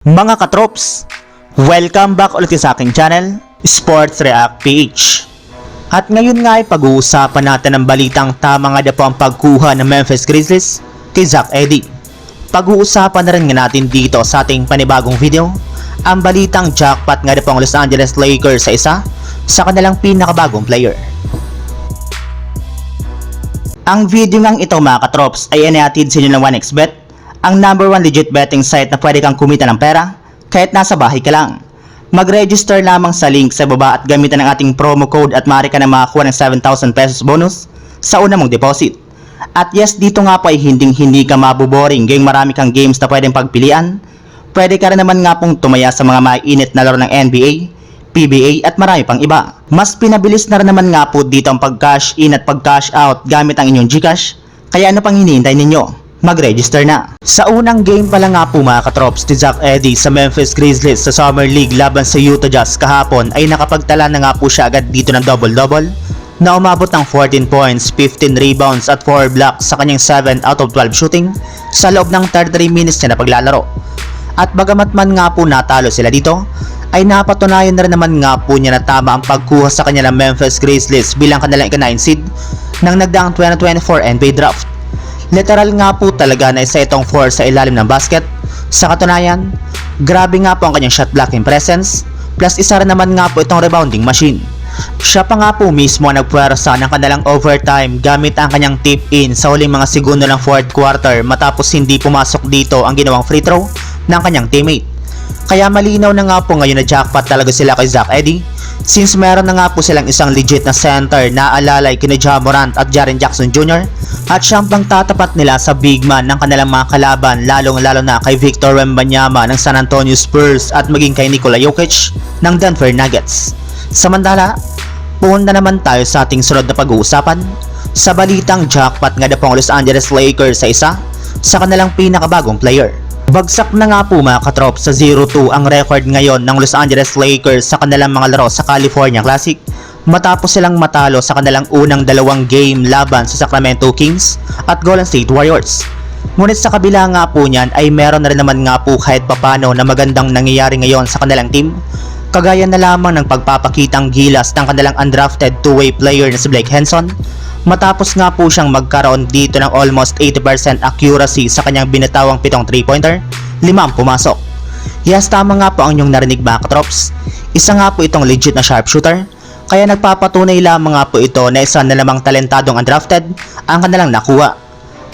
Mga katrops, welcome back ulit sa aking channel, Sports React PH. At ngayon nga ay pag-uusapan natin ang balitang tama nga na po ang pagkuha ng Memphis Grizzlies kay Zach Edey. Pag-uusapan na rin nga natin dito sa ating panibagong video, ang balitang jackpot nga na po ang Los Angeles Lakers sa isa sa kanilang pinakabagong player. Ang video ngang ito mga katrops ay inihatid sa inyo ng 1xBet, ang number 1 legit betting site na pwede kang kumita ng pera kahit nasa bahay ka lang. Mag-register lamang sa link sa baba at gamitan ang ating promo code at maaari ka na makakuha ng 7,000 pesos bonus sa una mong deposit. At yes, dito nga po ay hindi ka mabuboring gayong marami kang games na pwedeng pagpilian. Pwede ka rin naman nga pong tumaya sa mga mainit na laro ng NBA, PBA at marami pang iba. Mas pinabilis na rin naman nga po dito ang pag-cash in at pag-cash out gamit ang inyong GCash. Kaya ano pang hinihintay ninyo? Mag-register na. Sa unang game pa lang nga po mga katrops ni Zach Edey sa Memphis Grizzlies sa Summer League laban sa Utah Jazz kahapon ay nakapagtala na nga po siya agad dito ng double-double na umabot ng 14 points, 15 rebounds at 4 blocks sa kanyang 7 out of 12 shooting sa loob ng 33 minutes niya na paglalaro. At bagamat man nga po natalo sila dito, ay napatunayan na rin naman nga po niya na tama ang pagkuha sa kanya ng Memphis Grizzlies bilang kanilang ika-9 seed ng nagdaang 2024 NBA Draft. Literal nga po talaga na isa itong force sa ilalim ng basket. Sa katunayan, grabe nga po ang kanyang shot blocking presence, plus isa rin naman nga po itong rebounding machine. Siya pa nga po mismo ang nagpuwersa ng kanilang overtime gamit ang kanyang tip-in sa huling mga segundo ng fourth quarter matapos hindi pumasok dito ang ginawang free throw ng kanyang teammate. Kaya malinaw na nga po ngayon na jackpot talaga sila kay Zach Edey, since meron na nga po silang isang legit na center na alalay kina Ja Morant at Jaren Jackson Jr. at siyang pang tatapat nila sa big man ng kanilang mga kalaban, lalong-lalo na kay Victor Wembanyama ng San Antonio Spurs at maging kay Nikola Jokic ng Denver Nuggets. Samantala, punta naman tayo sa ating sunod na pag-uusapan sa balitang jackpot nga na po ang Los Angeles Lakers sa isa sa kanilang pinakabagong player. Bagsak na nga po mga katrops sa 0-2 ang record ngayon ng Los Angeles Lakers sa kanilang mga laro sa California Classic matapos silang matalo sa kanilang unang dalawang game laban sa Sacramento Kings at Golden State Warriors. Ngunit sa kabila nga po niyan ay meron na rin naman nga po kahit papano na magandang nangyayari ngayon sa kanilang team, kagaya na lamang ng pagpapakitang gilas ng kanilang undrafted two-way player na si Blake Henson matapos nga po siyang magkaroon dito ng almost 80% accuracy sa kanyang binatawang 7 3-pointer, 5 pumasok. Yes, tama nga po ang inyong narinig mga katrops. Isa nga po itong legit na sharpshooter, kaya nagpapatunay lamang nga po ito na isa na lamang talentadong undrafted ang kanilang nakuha.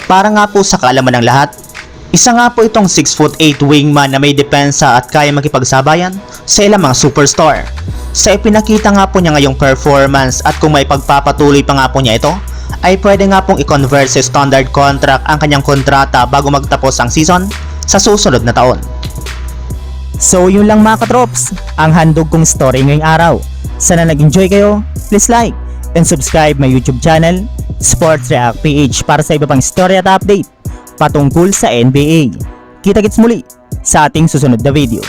Para nga po sa kaalaman ng lahat, isa nga po itong 6'8" wingman na may depensa at kaya makipagsabayan sa ilang mga superstar. Sa ipinakita nga po niya ngayong performance at kung may pagpapatuloy pa nga po niya ito, ay pwede nga pong i-convert sa standard contract ang kanyang kontrata bago magtapos ang season sa susunod na taon. So yun lang mga katrops, ang handog kong story ngayong araw. Sana nag-enjoy kayo, please like and subscribe my YouTube channel, Sports React PH, para sa iba pang story at update patungkol sa NBA. Kita-kits muli sa ating susunod na video.